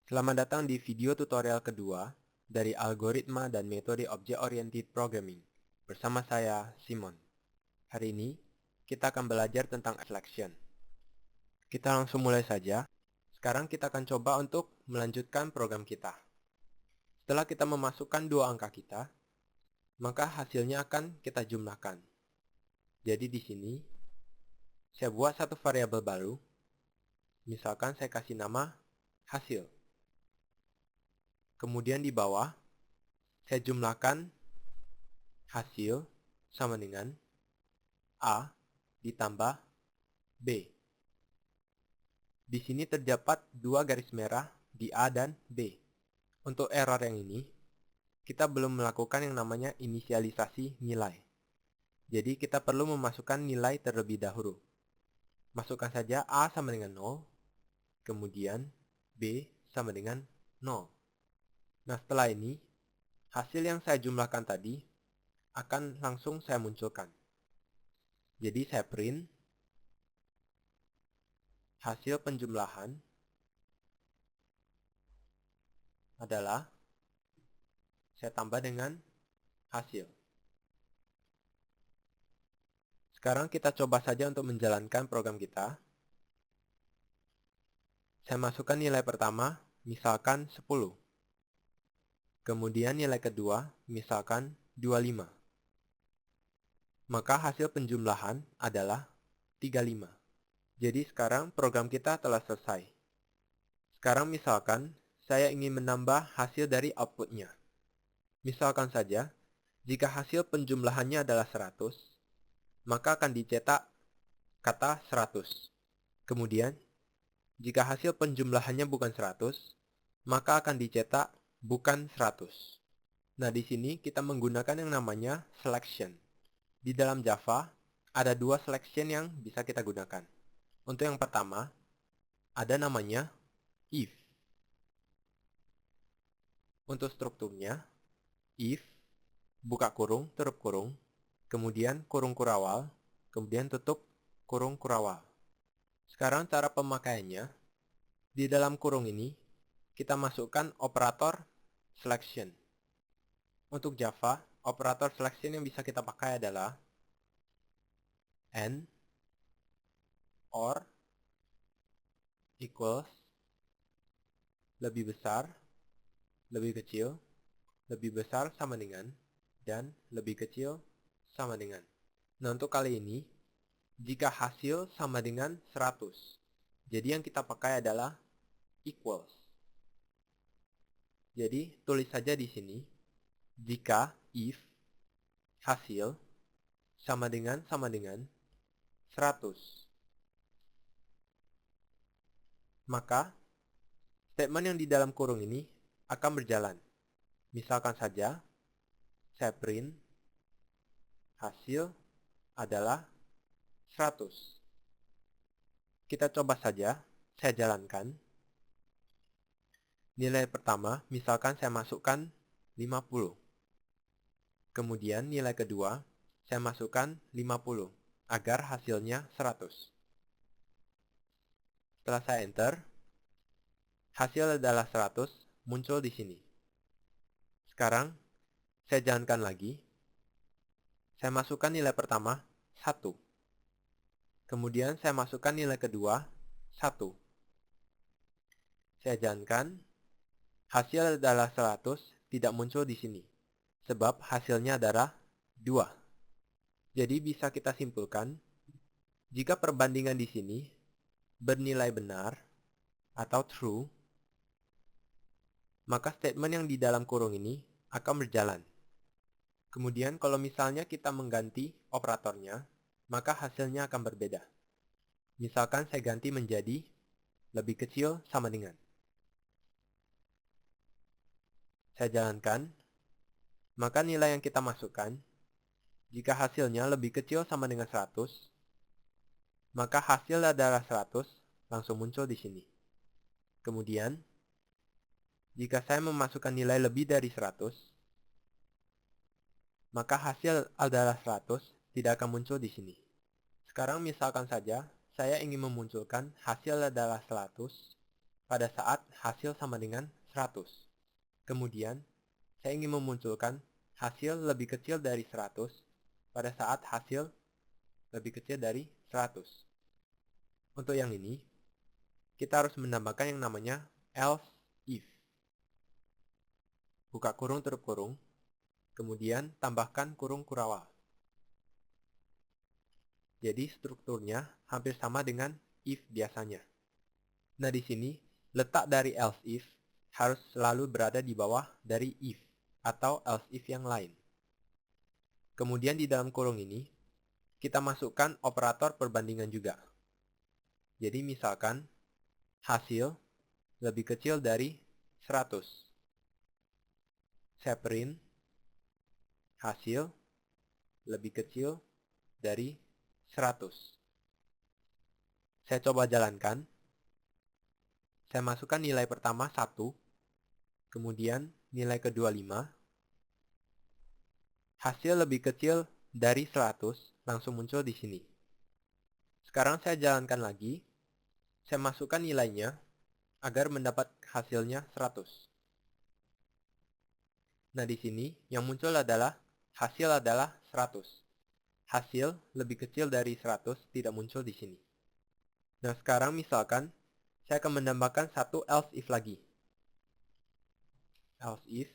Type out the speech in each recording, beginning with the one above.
Selamat datang di video tutorial kedua dari algoritma dan metode Object-Oriented Programming bersama saya, Simon. Hari ini, kita akan belajar tentang selection. Kita langsung mulai saja. Sekarang kita akan coba untuk melanjutkan program kita. Setelah kita memasukkan dua angka kita, maka hasilnya akan kita jumlahkan. Jadi di sini, saya buat satu variabel baru. Misalkan saya kasih nama hasil. Kemudian di bawah, saya jumlahkan hasil sama dengan A ditambah B. Di sini terdapat dua garis merah di A dan B. Untuk error yang ini, kita belum melakukan yang namanya inisialisasi nilai. Jadi kita perlu memasukkan nilai terlebih dahulu. Masukkan saja A sama dengan 0, kemudian B sama dengan 0. Nah setelah ini, hasil yang saya jumlahkan tadi akan langsung saya munculkan. Jadi saya print hasil penjumlahan adalah saya tambah dengan hasil. Sekarang kita coba saja untuk menjalankan program kita. Saya masukkan nilai pertama, misalkan 10. Kemudian nilai kedua, misalkan 25. Maka hasil penjumlahan adalah 35. Jadi sekarang program kita telah selesai. Sekarang misalkan saya ingin menambah hasil dari outputnya. Misalkan saja, jika hasil penjumlahannya adalah 100, maka akan dicetak kata 100. Kemudian, jika hasil penjumlahannya bukan 100, maka akan dicetak bukan 100. Nah, di sini kita menggunakan yang namanya selection. Di dalam Java, ada dua selection yang bisa kita gunakan. Untuk yang pertama, ada namanya if. Untuk strukturnya, if, buka kurung, tutup kurung, kemudian kurung kurawal, kemudian tutup kurung kurawal. Sekarang cara pemakaiannya, di dalam kurung ini, kita masukkan operator selection. Untuk Java, operator selection yang bisa kita pakai adalah and, or, equals, lebih besar, lebih kecil, lebih besar sama dengan, dan lebih kecil sama dengan. Nah untuk kali ini, jika hasil sama dengan 100, jadi yang kita pakai adalah equals. Jadi tulis saja di sini, jika if hasil sama dengan 100, maka statement yang di dalam kurung ini akan berjalan. Misalkan saja, saya print hasil adalah 100. Kita coba saja, saya jalankan. Nilai pertama, misalkan saya masukkan 50. Kemudian nilai kedua, saya masukkan 50, agar hasilnya 100. Setelah saya enter, hasil adalah 100, muncul di sini. Sekarang, saya jalankan lagi. Saya masukkan nilai pertama, 1. Kemudian saya masukkan nilai kedua, 1. Saya jalankan, hasil adalah 100, tidak muncul di sini. Sebab hasilnya adalah 2. Jadi bisa kita simpulkan, jika perbandingan di sini bernilai benar atau true, maka statement yang di dalam kurung ini akan berjalan. Kemudian kalau misalnya kita mengganti operatornya, maka hasilnya akan berbeda. Misalkan saya ganti menjadi lebih kecil sama dengan. Saya jalankan, maka nilai yang kita masukkan, jika hasilnya lebih kecil sama dengan 100, maka hasil adalah 100 langsung muncul di sini. Kemudian, jika saya memasukkan nilai lebih dari 100, maka hasil adalah 100 tidak akan muncul di sini. Sekarang misalkan saja, saya ingin memunculkan hasil adalah 100, pada saat hasil sama dengan 100. Kemudian, saya ingin memunculkan hasil lebih kecil dari 100 pada saat hasil lebih kecil dari 100. Untuk yang ini, kita harus menambahkan yang namanya else if. Buka kurung tutup kurung, kemudian tambahkan kurung kurawal. Jadi strukturnya hampir sama dengan if biasanya. Nah di sini, letak dari else if harus selalu berada di bawah dari if atau else if yang lain. Kemudian di dalam kurung ini, kita masukkan operator perbandingan juga. Jadi misalkan, hasil lebih kecil dari 100. Saya print, hasil lebih kecil dari 100. Saya coba jalankan. Saya masukkan nilai pertama 1, kemudian nilai kedua 5. Hasil lebih kecil dari 100 langsung muncul di sini. Sekarang saya jalankan lagi. Saya masukkan nilainya agar mendapat hasilnya 100. Nah, di sini yang muncul adalah hasil adalah 100. Hasil lebih kecil dari 100 tidak muncul di sini. Nah, sekarang misalkan saya akan menambahkan satu else if lagi. Else if,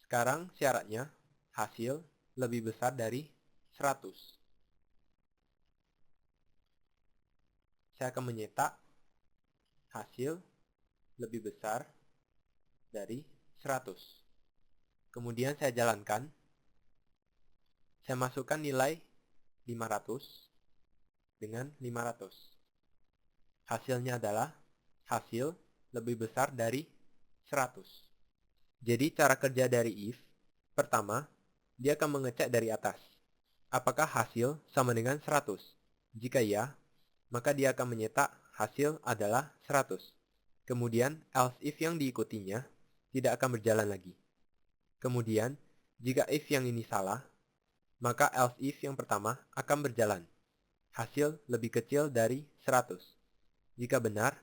sekarang syaratnya hasil lebih besar dari 100. Saya akan menyetak hasil lebih besar dari 100. Kemudian saya jalankan. Saya masukkan nilai 500 dengan 500. Hasilnya adalah hasil lebih besar dari 100. Jadi cara kerja dari if, pertama, dia akan mengecek dari atas. Apakah hasil sama dengan 100? Jika ya, maka dia akan menyetak hasil adalah 100. Kemudian else if yang diikutinya tidak akan berjalan lagi. Kemudian, jika if yang ini salah, maka else if yang pertama akan berjalan. Hasil lebih kecil dari 100. Jika benar,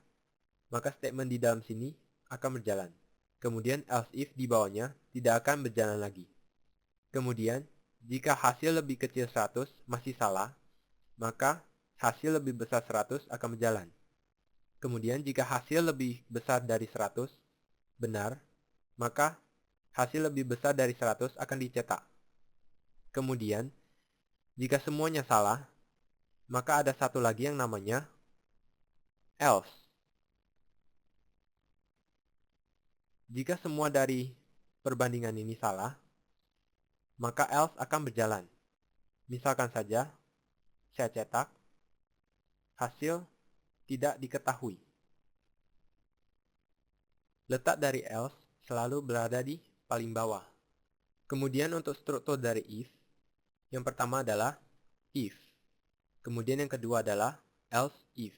maka statement di dalam sini akan berjalan. Kemudian else if di bawahnya tidak akan berjalan lagi. Kemudian, jika hasil lebih kecil 100 masih salah, maka hasil lebih besar 100 akan berjalan. Kemudian, jika hasil lebih besar dari 100 benar, maka hasil lebih besar dari 100 akan dicetak. Kemudian, jika semuanya salah, maka ada satu lagi yang namanya else. Jika semua dari perbandingan ini salah, maka else akan berjalan. Misalkan saja, saya cetak, hasil tidak diketahui. Letak dari else selalu berada di paling bawah. Kemudian untuk struktur dari if, yang pertama adalah if. Kemudian yang kedua adalah else if.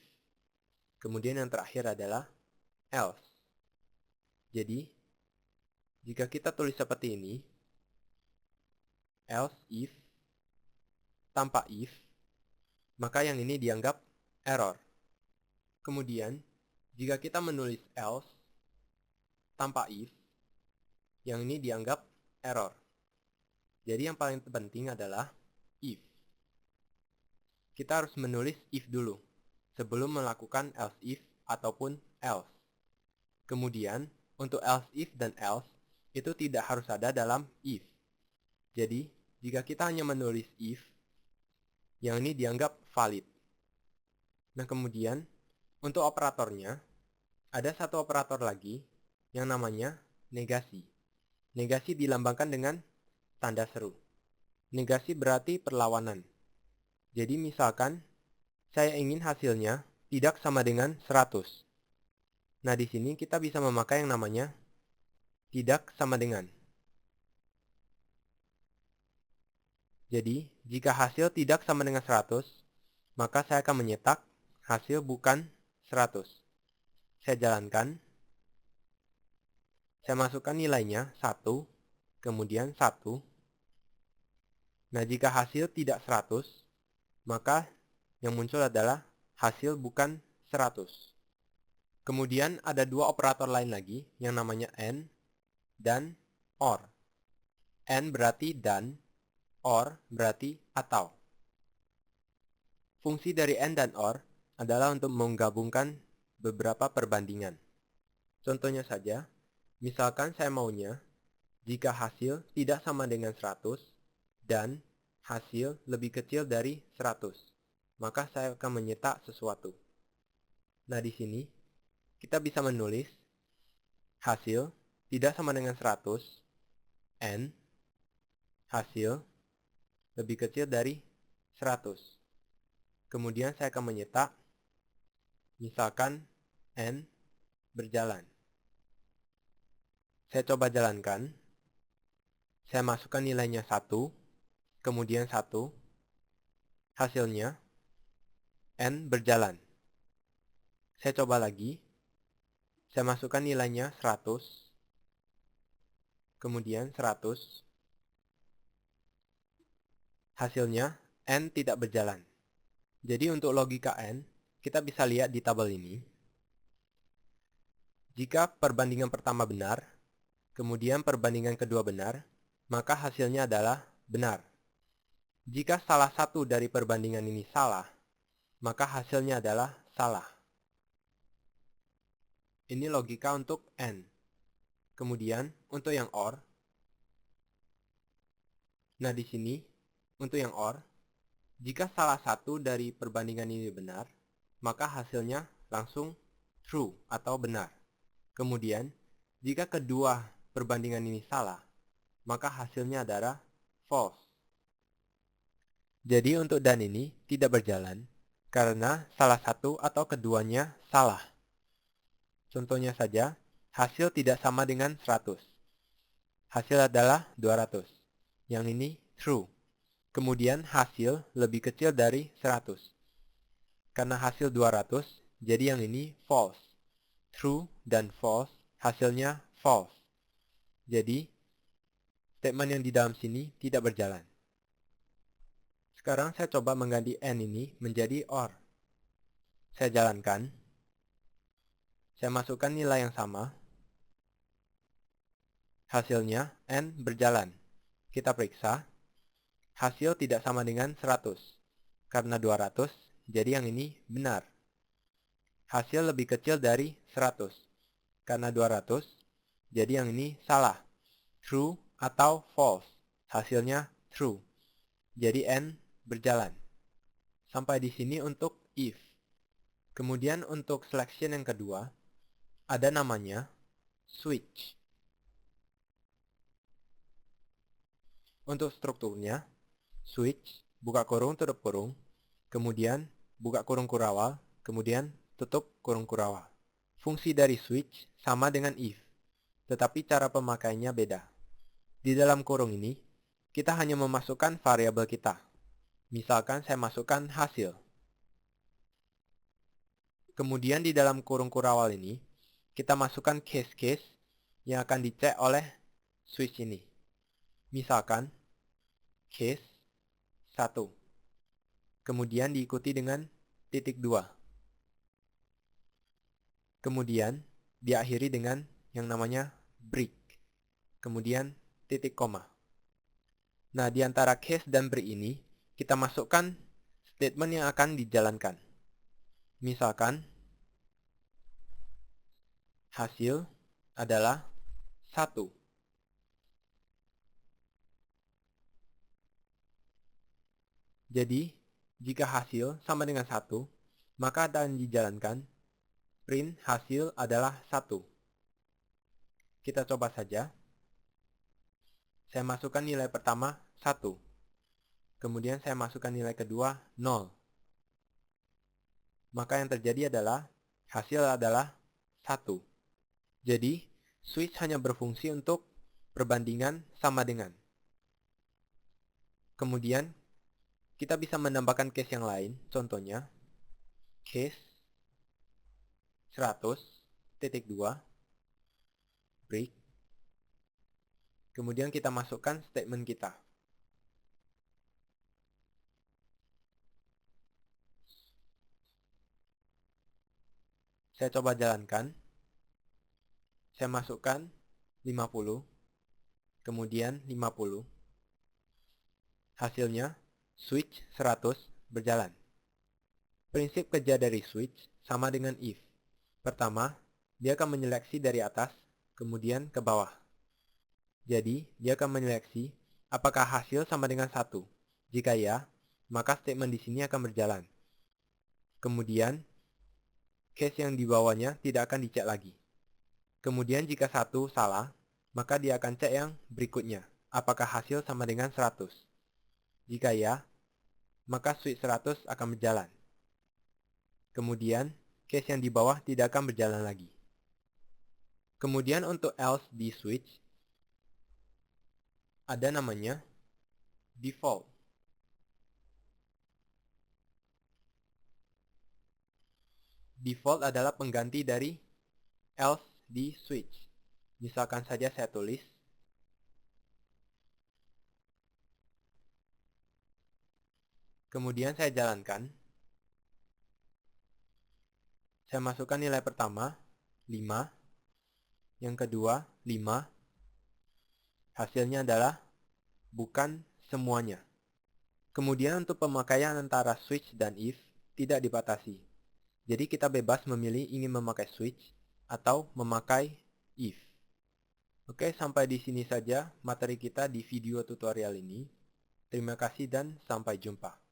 Kemudian yang terakhir adalah else. Jadi, jika kita tulis seperti ini, else if tanpa if, maka yang ini dianggap error. Kemudian, jika kita menulis else tanpa if, yang ini dianggap error. Jadi yang paling penting adalah if. Kita harus menulis if dulu, sebelum melakukan else if ataupun else. Kemudian, untuk else if dan else, itu tidak harus ada dalam if. Jadi, jika kita hanya menulis if, yang ini dianggap valid. Nah, kemudian, untuk operatornya, ada satu operator lagi yang namanya negasi. Negasi dilambangkan dengan tanda seru. Negasi berarti perlawanan. Jadi misalkan, saya ingin hasilnya tidak sama dengan 100. Nah, di sini kita bisa memakai yang namanya tidak sama dengan. Jadi, jika hasil tidak sama dengan 100, maka saya akan menyetak hasil bukan 100. Saya jalankan. Saya masukkan nilainya 1, kemudian 1. Nah, jika hasil tidak 100, maka yang muncul adalah hasil bukan 100. Kemudian ada dua operator lain lagi yang namanya AND dan OR. AND berarti dan, OR berarti atau. Fungsi dari AND dan OR adalah untuk menggabungkan beberapa perbandingan. Contohnya saja, misalkan saya maunya jika hasil tidak sama dengan 100 dan hasil lebih kecil dari 100, maka saya akan menyetak sesuatu. Nah, di sini kita bisa menulis hasil tidak sama dengan 100 and hasil lebih kecil dari 100. Kemudian saya akan menyetak misalkan n berjalan. Saya coba jalankan. Saya masukkan nilainya 1, kemudian 1. Hasilnya n berjalan. Saya coba lagi. Saya masukkan nilainya 100, kemudian 100. Hasilnya n tidak berjalan. Jadi untuk logika n, kita bisa lihat di tabel ini. Jika perbandingan pertama benar, kemudian perbandingan kedua benar, maka hasilnya adalah benar. Jika salah satu dari perbandingan ini salah, maka hasilnya adalah salah. Ini logika untuk n. Kemudian untuk yang OR, nah di sini untuk yang OR, jika salah satu dari perbandingan ini benar, maka hasilnya langsung true atau benar. Kemudian, jika kedua perbandingan ini salah, maka hasilnya adalah false. Jadi untuk dan ini tidak berjalan karena salah satu atau keduanya salah. Contohnya saja, hasil tidak sama dengan 100. Hasil adalah 200. Yang ini true. Kemudian hasil lebih kecil dari 100. Karena hasil 200, jadi yang ini false. True dan false, hasilnya false. Jadi, statement yang di dalam sini tidak berjalan. Sekarang saya coba mengganti n ini menjadi OR. Saya jalankan. Saya masukkan nilai yang sama. Hasilnya n berjalan. Kita periksa. Hasil tidak sama dengan 100. Karena 200, jadi yang ini benar. Hasil lebih kecil dari 100. Karena 200, jadi yang ini salah. True atau false. Hasilnya true. Jadi n berjalan. Sampai di sini untuk if. Kemudian untuk selection yang kedua, ada namanya switch. Untuk strukturnya, switch, buka kurung, tutup kurung, kemudian buka kurung kurawal, kemudian tutup kurung kurawal. Fungsi dari switch sama dengan if, tetapi cara pemakaiannya beda. Di dalam kurung ini, kita hanya memasukkan variabel kita. Misalkan saya masukkan hasil. Kemudian di dalam kurung kurawal ini, kita masukkan case-case yang akan dicek oleh switch ini. Misalkan, case 1. Kemudian diikuti dengan titik 2. Kemudian diakhiri dengan yang namanya break. Kemudian titik koma. Nah, di antara case dan break ini, kita masukkan statement yang akan dijalankan. Misalkan, hasil adalah 1. Jadi, jika hasil sama dengan 1, maka akan dijalankan print hasil adalah 1. Kita coba saja. Saya masukkan nilai pertama 1. Kemudian saya masukkan nilai kedua 0. Maka yang terjadi adalah hasil adalah 1. Jadi, switch hanya berfungsi untuk perbandingan sama dengan. Kemudian, kita bisa menambahkan case yang lain. Contohnya, case 100.2 break. Kemudian kita masukkan statement kita. Saya coba jalankan. Saya masukkan 50, kemudian 50. Hasilnya, switch 100 berjalan. Prinsip kerja dari switch sama dengan if. Pertama, dia akan menyeleksi dari atas, kemudian ke bawah. Jadi, dia akan menyeleksi apakah hasil sama dengan 1. Jika ya, maka statement di sini akan berjalan. Kemudian, case yang di bawahnya tidak akan dicek lagi. Kemudian jika 1 salah, maka dia akan cek yang berikutnya, apakah hasil sama dengan 100. Jika ya, maka switch 100 akan berjalan. Kemudian, case yang di bawah tidak akan berjalan lagi. Kemudian untuk else di switch, ada namanya default. Default adalah pengganti dari else di switch. Misalkan saja saya tulis kemudian saya jalankan. Saya masukkan nilai pertama 5, yang kedua 5. Hasilnya adalah bukan semuanya. Kemudian untuk pemakaian antara switch dan if tidak dibatasi. Jadi kita bebas memilih ingin memakai switch atau memakai if. Oke, sampai di sini saja materi kita di video tutorial ini. Terima kasih dan sampai jumpa.